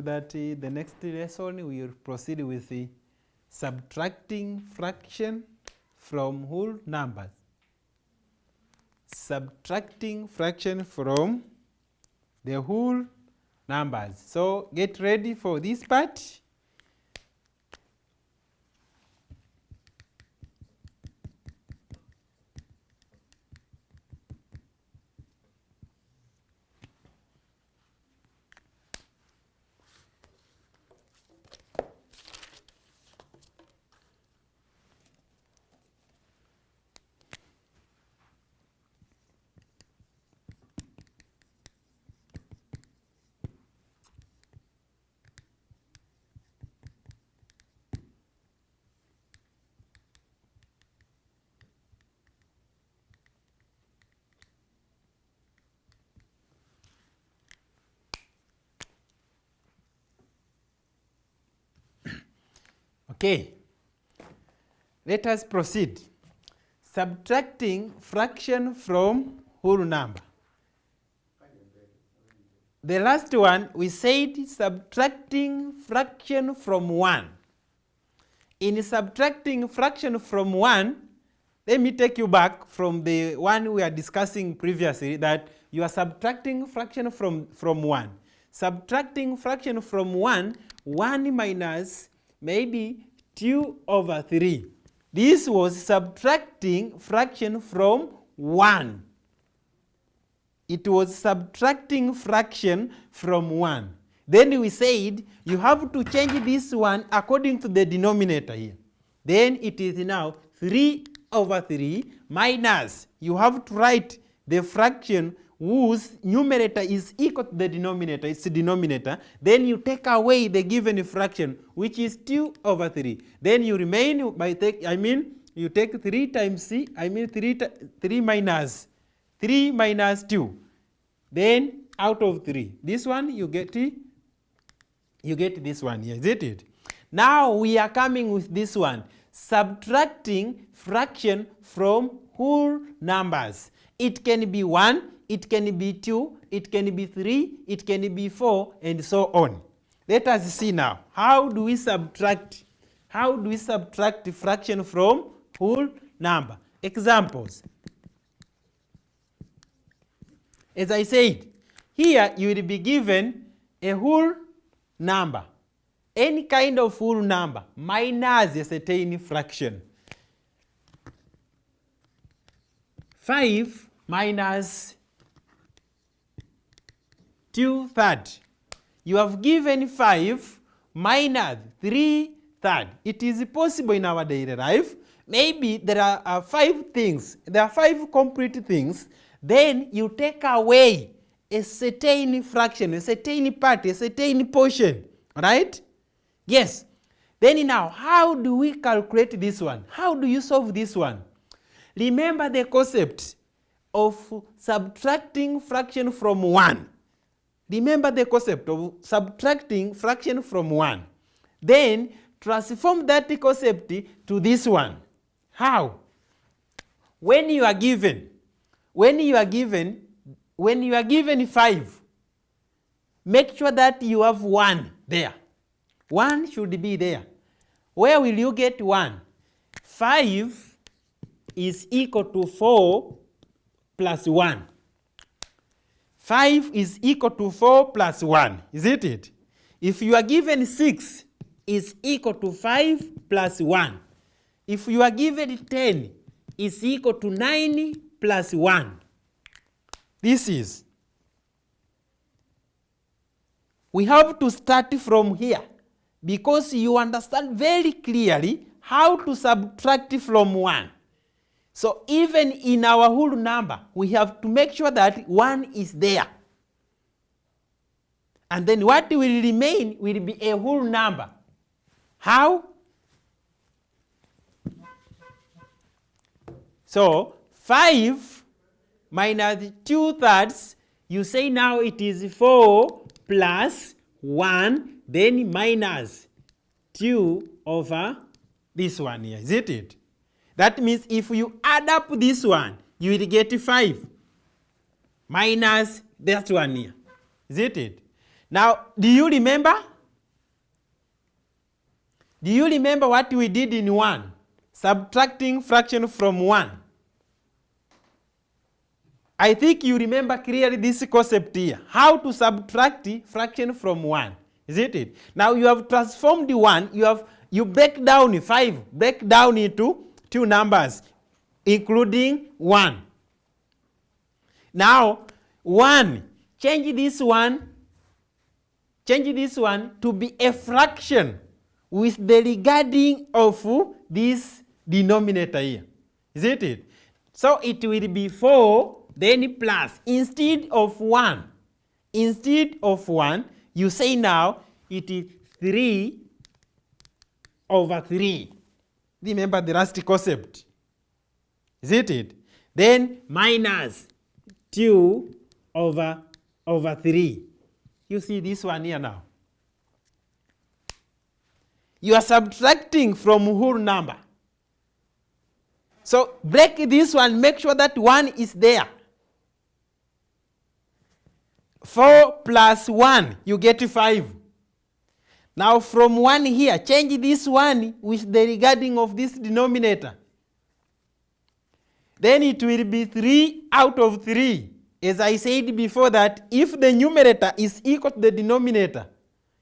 That the next lesson we will proceed with the subtracting fraction from whole numbers. Subtracting fraction from the whole numbers. So get ready for this part. Okay, let us proceed. Subtracting fraction from whole number. The last one we said subtracting fraction from 1. In subtracting fraction from 1, let me take you back from the one we are discussing previously, that you are subtracting fraction from 1. Subtracting fraction from 1, 1 minus maybe 2 over 3. This was subtracting fraction from 1. It was subtracting fraction from 1. Then we said you have to change this one according to the denominator here. Then it is now 3 over 3 minus, you have to write the fraction whose numerator is equal to the denominator, it's the denominator. Then you take away the given fraction, which is 2 over 3. Then you remain by you take 3 times c, 3 minus 2. Then out of 3, this one you get this one here, isn't it? Now we are coming with this one, subtracting fraction from whole numbers. It can be 1, it can be 2, it can be 3, it can be 4, and so on. Let us see now, how do we subtract fraction from whole number? Examples. As I said, here you will be given a whole number, any kind of whole number, minus a certain fraction. 5 minus 2/3. You have given 5 minus 3/3. It is possible in our daily life. Maybe there are 5 things, there are 5 complete things. Then you take away a certain fraction, a certain part, a certain portion. Right? Yes. Then now, how do we calculate this one? How do you solve this one? Remember the concept of subtracting fraction from 1. Remember the concept of subtracting fraction from 1. Then transform that concept to this one. How? When you are given 5, make sure that you have 1 there. 1 should be there. Where will you get 1? 5 is equal to 4 plus 1. 5 is equal to 4 plus 1, isn't it? If you are given 6, is equal to 5 plus 1. If you are given 10, is equal to 9 plus 1. This is. We have to start from here because you understand very clearly how to subtract from 1. So even in our whole number, we have to make sure that 1 is there. And then what will remain will be a whole number. How? So 5 minus 2/3, you say now it is 4 plus 1, then minus 2 over this one here, isn't it? That means if you add up this one, you will get 5 minus that one here, isn't it? Now, do you remember? Do you remember what we did in 1? Subtracting fraction from 1. I think you remember clearly this concept here. How to subtract fraction from 1. Isn't it? Now you have transformed the 1. You break down 5. Break down into 2 numbers, including 1. Now 1. Change this one to be a fraction with the regarding of this denominator here. Isn't it? So it will be 4, then plus. Instead of 1, you say now it is 3 over 3. Remember the last concept. Isn't it? Then minus 2 over 3. You see this one here now. You are subtracting from whole number. So break this one, make sure that 1 is there. 4 plus 1, you get 5. Now from 1 here, change this one with the regarding of this denominator. Then it will be 3 out of 3. As I said before that, if the numerator is equal to the denominator,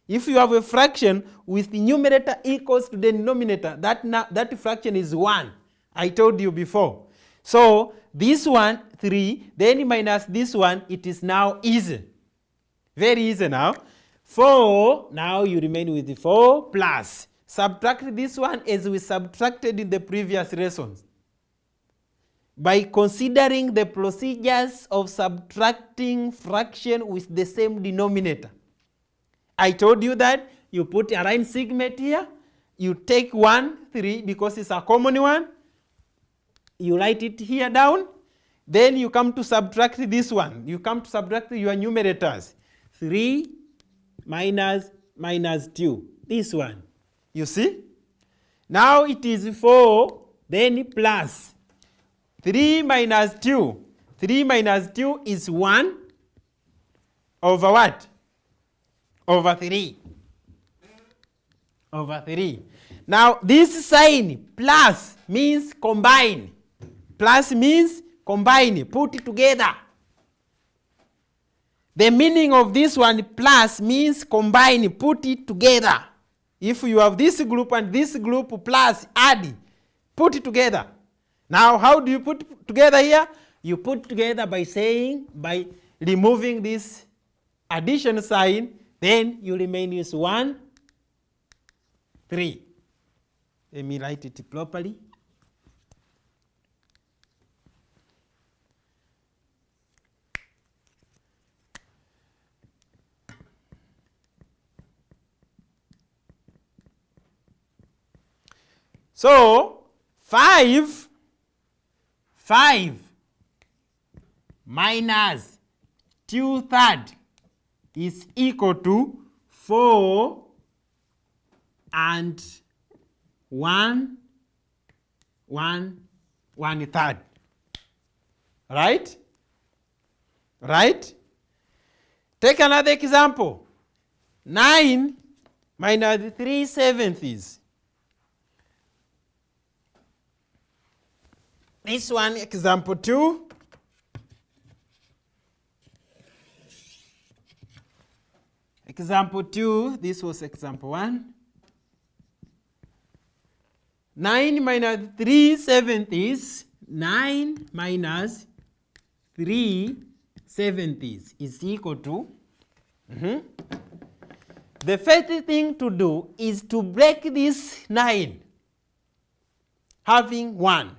if you have a fraction with the numerator equals to the denominator, that fraction is 1. I told you before. So this one, 3, then minus this one, it is now easy. Very easy now. 4, now you remain with the 4 plus. Subtract this one as we subtracted in the previous lessons. By considering the procedures of subtracting fraction with the same denominator. I told you that you put a line segment here, you take 1, 3 because it's a common one, you write it here down, then you come to subtract this one. You come to subtract your numerators. 3 minus 2. This one. You see? Now it is 4, then plus. 3 minus 2. 3 minus 2 is 1 over what? Over 3. Over 3. Now this sign plus means combine. Plus means combine, put it together. The meaning of this one, plus, means combine, put it together. If you have this group and this group, plus, add, put it together. Now, how do you put it together here? You put together by saying, by removing this addition sign, then you remain with 1, 3. Let me write it properly. So 5 minus 2/3 is equal to 4 and 1/3. Right? Right? Take another example. 9 minus 3/7. This one, example 2. Example 2, this was example 1. 9 minus 3/7, 9 minus 3/7 is equal to, the first thing to do is to break this 9, having 1.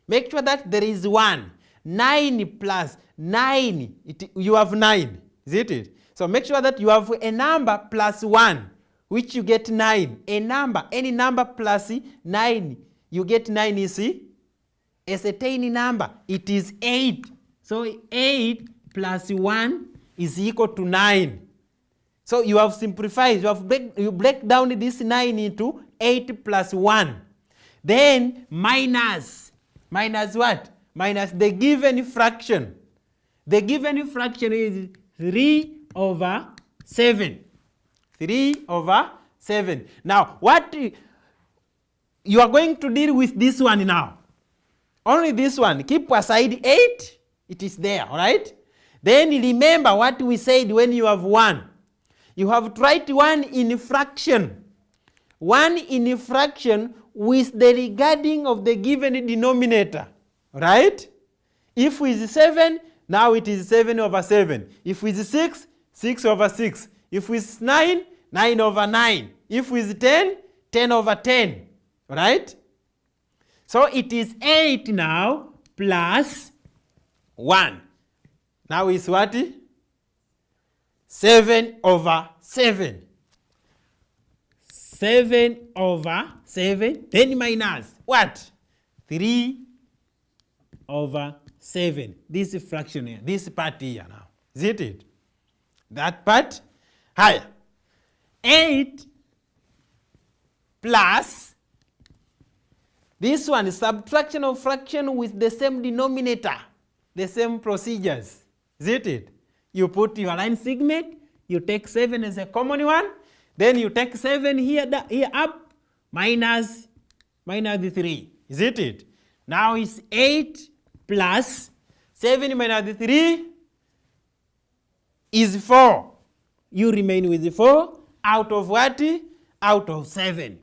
Make sure that there is 1. 9 plus 9, you have 9, isn't it? So make sure that you have a number plus 1, which you get 9. A number, any number plus 9, you get 9, you see? A certain number, it is 8. So 8 plus 1 is equal to 9. So you have simplified, you break down this 9 into 8 plus 1. Then minus what? Minus the given fraction. The given fraction is 3/7. 7. 3 over 7. Now, what you are going to deal with this one now. Only this one. Keep aside 8. It is there, all right? Then remember what we said when you have 1. You have to write 1 in fraction. 1 in fraction with the regarding of the given denominator, right? If it is 7, now it is 7 over 7. If it is 6, 6 over 6. If it is 9, 9 over 9. If it is 10, 10 over 10, right? So it is 8 now plus 1. Now it's what? 7 over 7. 7 over 7, then minus what? 3 over 7. This fraction here, this part here now. Is it? That part higher. 8 plus this one is subtraction of fraction with the same denominator, the same procedures. Is it? You put your line segment, you take 7 as a common one, then you take 7 here up, minus the 3. Is it? Now it's 8 plus 7 minus the 3 is 4. You remain with 4 out of what? Out of 7.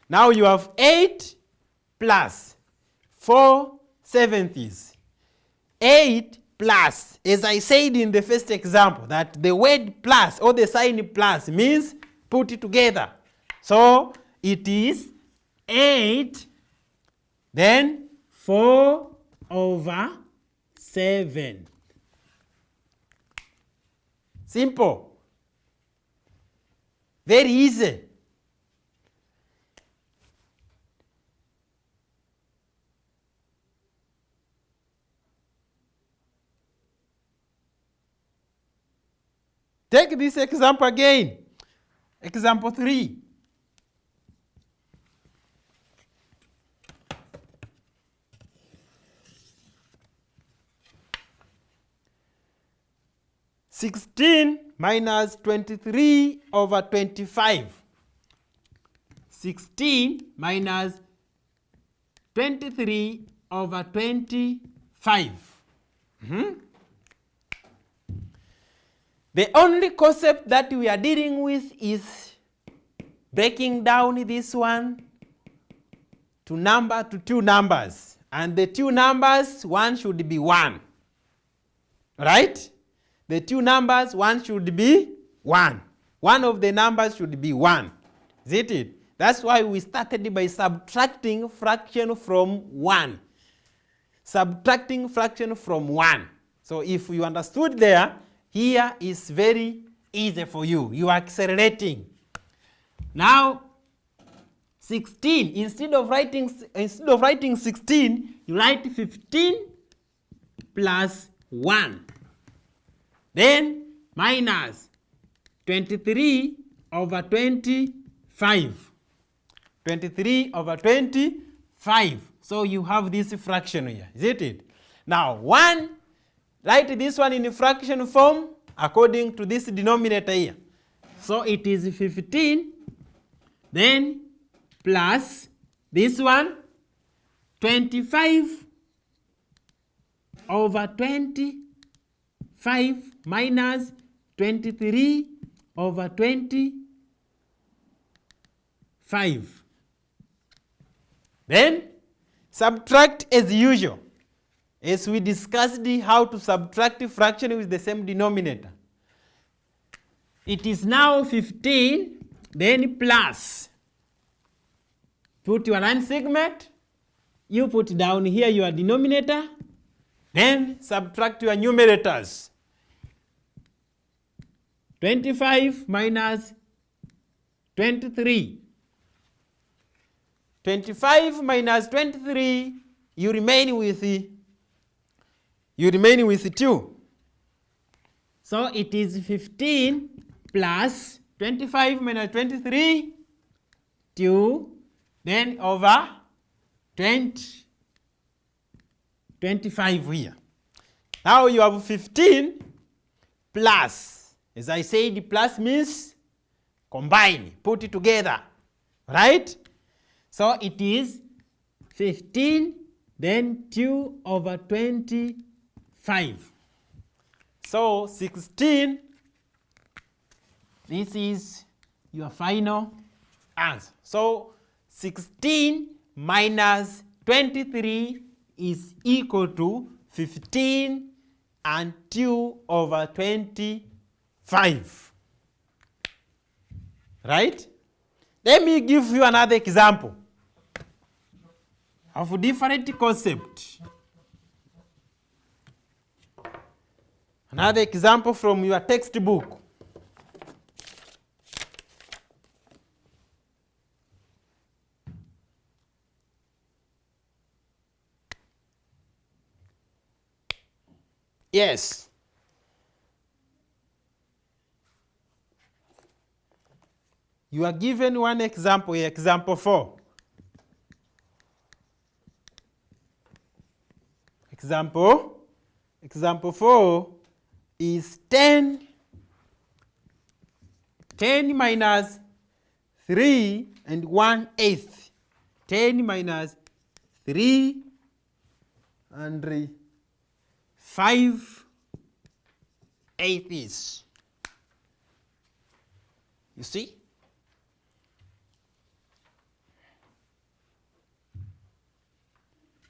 Now you have 8 plus 4 sevenths. 8 plus, as I said in the first example, that the word plus or the sign plus means put it together. So it is 8, then 4 over 7. Simple. Very easy. Take this example again. Example 3. (16) minus 23 over 25. 16 minus 23 over 25. The only concept that we are dealing with is breaking down this one to two numbers. And the two numbers, one should be 1. Right? The two numbers, one should be 1. One of the numbers should be 1. Is it? That's why we started by subtracting fraction from 1. Subtracting fraction from 1. So if you understood there, here is very easy for you. You are accelerating. Now, 16. Instead of writing 16, you write 15 plus 1. Then minus 23 over 25. 23 over 25. So you have this fraction here. Is it? Now, 1. Write this one in fraction form according to this denominator here. So it is 15, then plus this one, 25 over 25 minus 23 over 25. Then subtract as usual. As we discussed how to subtract a fraction with the same denominator. It is now 15, then plus. Put your line segment. You put down here your denominator. Then subtract your numerators. 25 minus 23. 25 minus 23, you remain with 2. So it is 15 plus 25 minus 23, 2, then over 25 here. Now you have 15 plus, As I said, plus means combine, put it together, right? So it is 15, then 2 over 25. So 16, this is your final answer. So 16 minus 23 is equal to 15 and 2 over 25. Right? Let me give you another example of a different concept. Another example from your textbook. Yes. You are given one example, example 4. Example 4 is 10 minus 3 and 1/8. 10 minus 3 and 5/8. You see?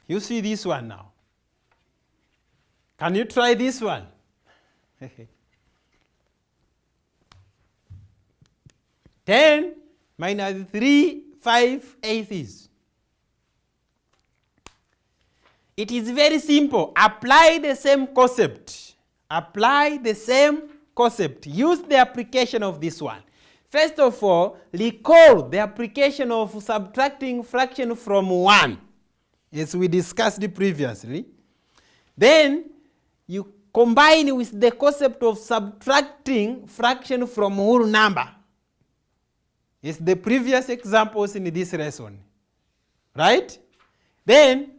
You see this one now. Can you try this one? 10 minus 3, 5/8. It is very simple. Apply the same concept. Apply the same concept. Use the application of this one. First of all, recall the application of subtracting fraction from 1, as we discussed previously. Then you combine with the concept of subtracting fraction from whole number. It's the previous examples in this lesson. Right? Then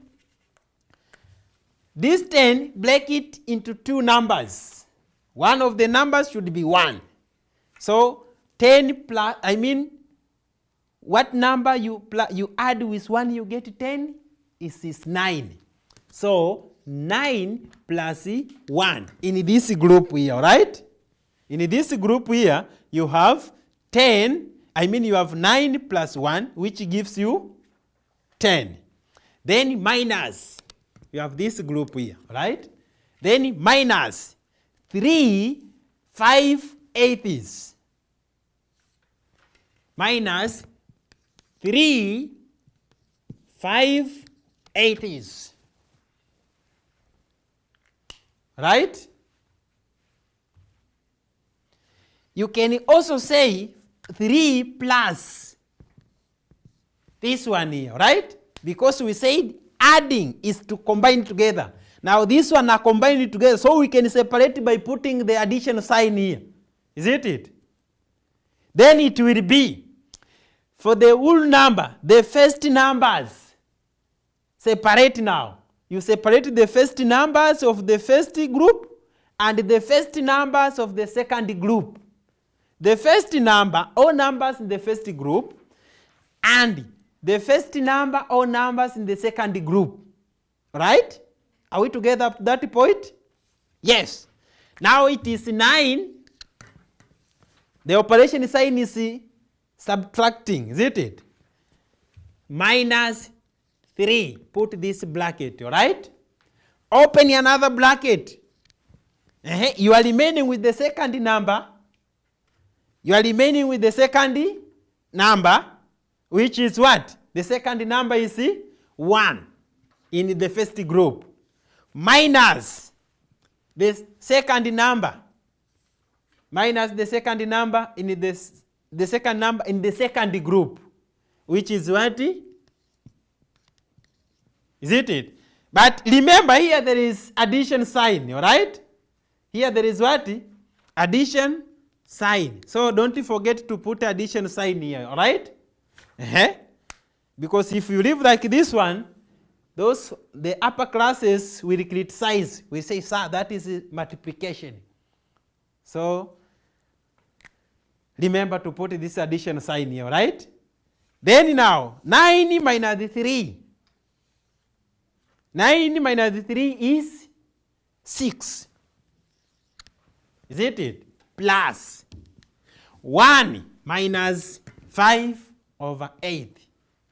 this 10, break it into 2 numbers. One of the numbers should be 1. So 10 plus, what number you add with 1, you get 10, is 9. So 9 plus 1 in this group here, right? In this group here, you have 10, you have 9 plus 1, which gives you 10. Then minus, you have this group here, right? Then minus 3 5/8. Minus 3 5/8. Right? You can also say 3 plus this one here, right? Because we said adding is to combine together. Now this one are combined together, so we can separate by putting the addition sign here. Isn't it? Then it will be, for the whole number, the first numbers, separate now. You separate the first numbers of the first group and the first numbers of the second group. The first number, all numbers in the first group, and the first number, all numbers in the second group. Right? Are we together up to that point? Yes. Now it is 9. The operation sign is subtracting, isn't it? Minus 3. Put this bracket, all right? Open another bracket. You are remaining with the second number. You are remaining with the second number, which is what? The second number is 1 in the first group. Minus the second number. Minus the second number in the second number in the second group, which is what? Isn't it? But remember, here there is addition sign, all right? Here there is what? Addition sign. So don't forget to put addition sign here, all right? Because if you live like this one, the upper classes will criticize. We say, sir, that is multiplication. So Remember to put this addition sign here, right? Then now, 9 minus 3. 9 minus 3 is 6. Isn't it? Plus 1 minus 5 over 8.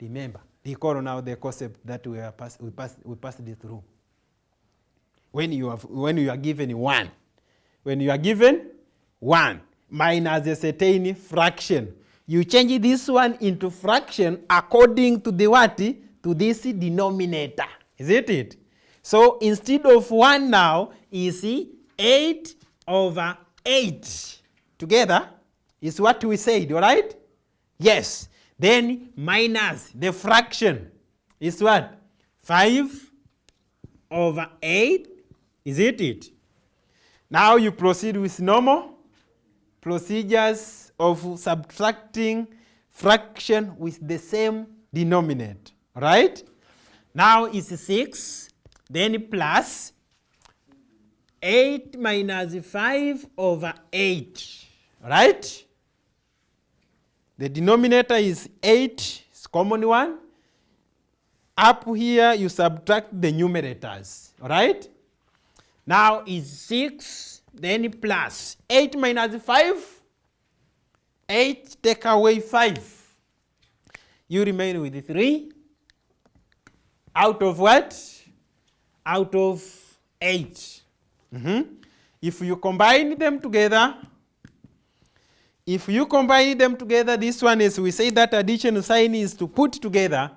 Remember, recall now the concept that we passed it through. When you are given 1. When you are given 1 minus a certain fraction, you change this one into fraction according to the what? To this denominator. Isn't it? So instead of 1 now, you see 8 over 8 together is what we said, all right? Yes. Then minus the fraction is what? 5 over 8. Isn't it? Now you proceed with normal procedures of subtracting fraction with the same denominator, right? Now it's 6, then plus 8 minus 5 over 8, right? The denominator is 8, it's common one. Up here you subtract the numerators, all right? Now is 6, then plus 8 minus 5, 8 take away 5. You remain with 3. Out of what? Out of 8. If you combine them together, this one is, we say that addition sign is to put together,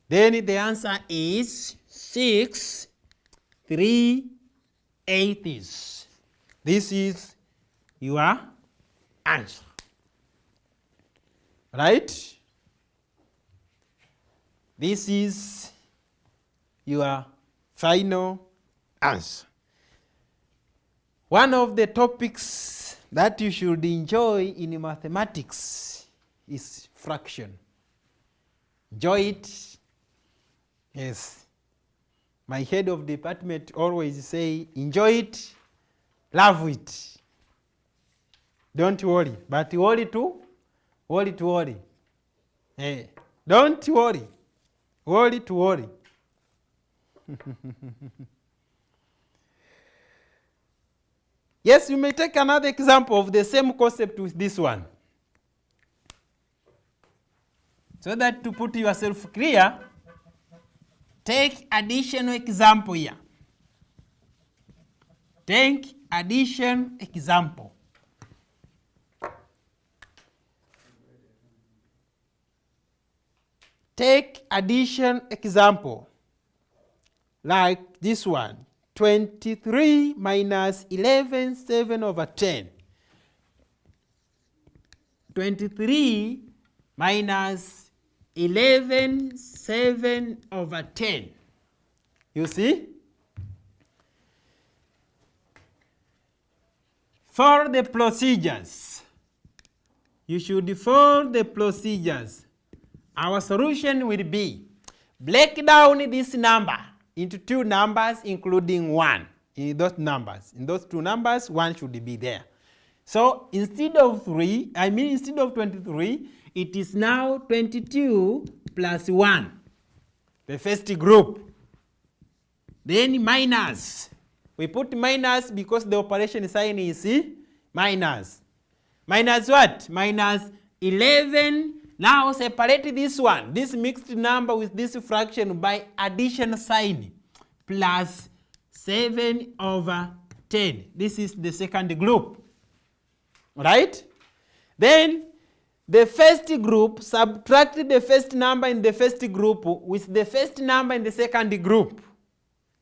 then the answer is 6, 3, 8. This is your answer. Right? This is your final answer. One of the topics that you should enjoy in mathematics is fraction. Enjoy it. Yes. My head of department always say, enjoy it, love it. Don't worry, but worry to worry. Hey, don't worry, worry to worry. Yes, you may take another example of the same concept with this one. So that to put yourself clear, take additional example here. Take addition example. Take addition example like this one. 23 minus 11, 7 over 10. 23 minus 11, 7 over 10. You see? For the procedures, you should follow the procedures. Our solution will be break down this number into 2 numbers including 1 in those numbers. In those 2 numbers, 1 should be there. So instead of 23, it is now 22 plus 1, the first group. Then minus. We put minus because the operation sign is minus. Minus what? Minus 11. Now separate this one, this mixed number with this fraction by addition sign, plus 7 over 10. This is the second group. Right? Then the first group, subtract the first number in the first group with the first number in the second group.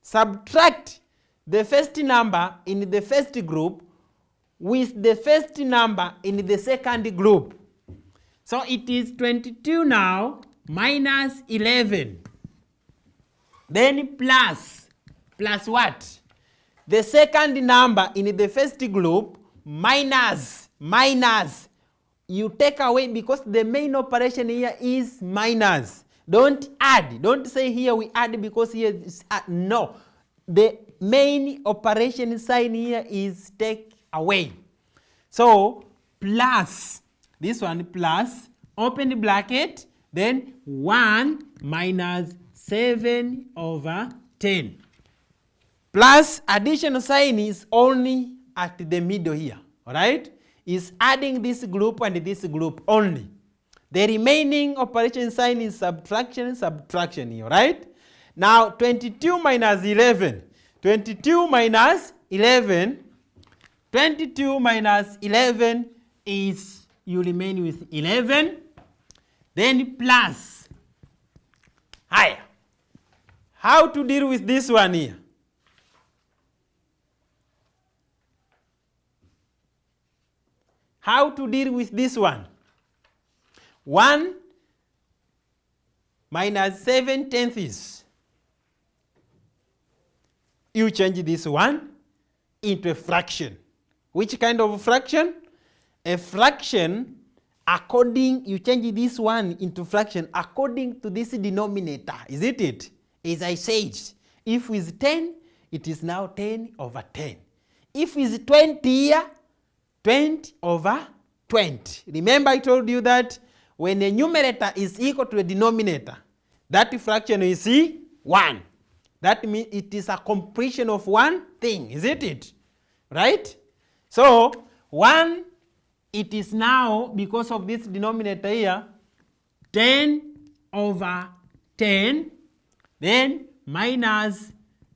Subtract the first number in the first group with the first number in the second group. So it is 22 now minus 11. Then plus what? The second number in the first group minus. You take away because the main operation here is minus. Don't add. Don't say here we add because here is add. No. The main operation sign here is take away. So plus this one plus, open bracket, then 1 minus 7 over 10. Plus addition sign is only at the middle here, all right? Is adding this group and this group only. The remaining operation sign is subtraction here, right? Now 22 minus 11. 22 minus 11. 22 minus 11 is, you remain with 11. Then plus. Higher. How to deal with this one here? How to deal with this one? 1 minus 7 tenths. You change this one into a fraction. Which kind of fraction? A fraction according, you change this one into fraction according to this denominator, isn't it? As I said, if with 10, it is now 10 over 10. If with 20 here, 20 over 20. Remember I told you that when a numerator is equal to a denominator, that fraction is 1. That means it is a completion of one thing, isn't it? Right? So 1, it is now, because of this denominator here, 10 over 10, then minus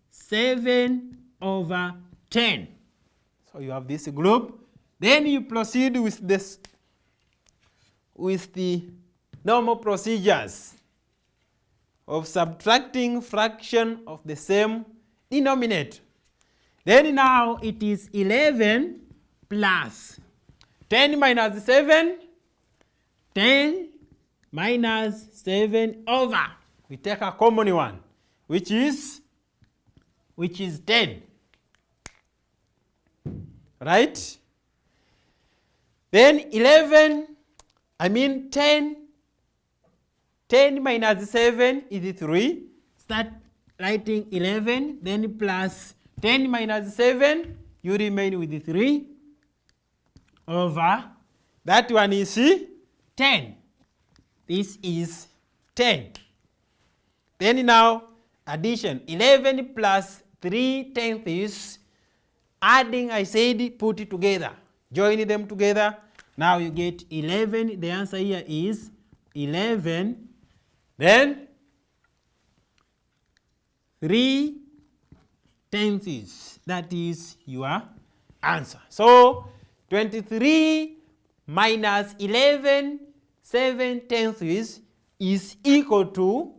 7 over 10. So you have this group. Then you proceed with this, with the normal procedures of subtracting fraction of the same denominator. Then now it is 11 plus 10 minus 7, 10 minus 7 over. We take a common one, which is 10. Right? Then 10 minus 7 is 3. Start writing 11, then plus 10 minus 7, you remain with 3 over. That one is 10. This is 10. Then now addition, 11 plus 3 tenths, adding, I said, put it together. Join them together. Now you get 11. The answer here is 11. Then 3 tenths. That is your answer. So 23 minus 11 7 tenths is equal to,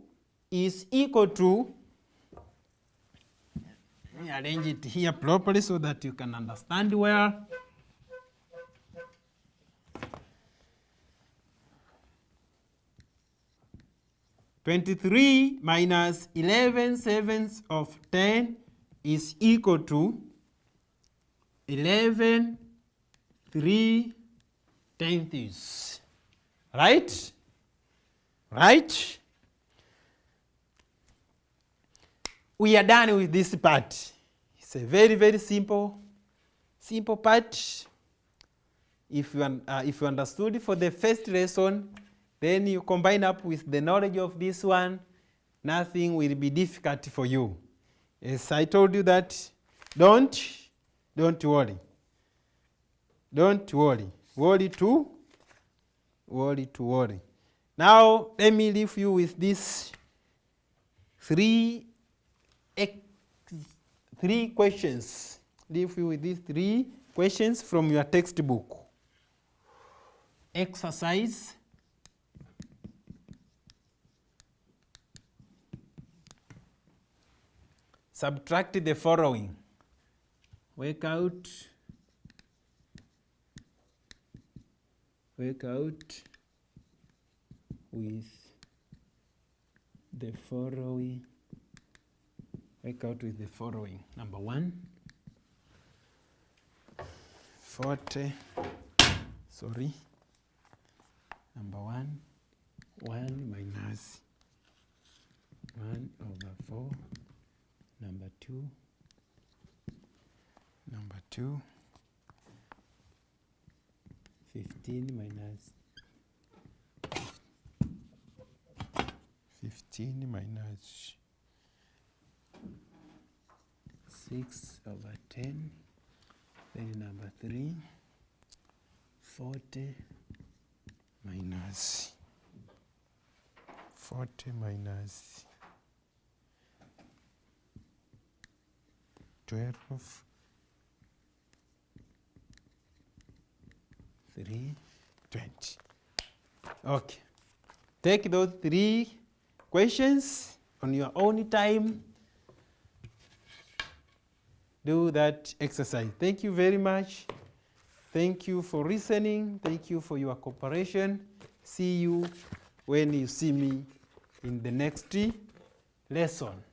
let me arrange it here properly so that you can understand well. 23 minus 11 sevenths of 10 is equal to 11 3 tenths. Right? Right? We are done with this part. It's a very, very simple part. If you understood for the first lesson, then you combine up with the knowledge of this one, nothing will be difficult for you. As I told you that, don't worry. Don't worry. Worry to worry. Now, let me leave you with these three questions. Leave you with these 3 questions from your textbook. Exercise. Subtract the following. Work out with the following. Work out with the following. Number 1, 40. Sorry. Number 1, 1 minus 1 over 4. Number 2, 15 minus 16 minus 6 over 10. Then number 3, 40 minus 12, 3, 20. Okay. Take those 3 questions on your own time. Do that exercise. Thank you very much. Thank you for listening. Thank you for your cooperation. See you when you see me in the next lesson.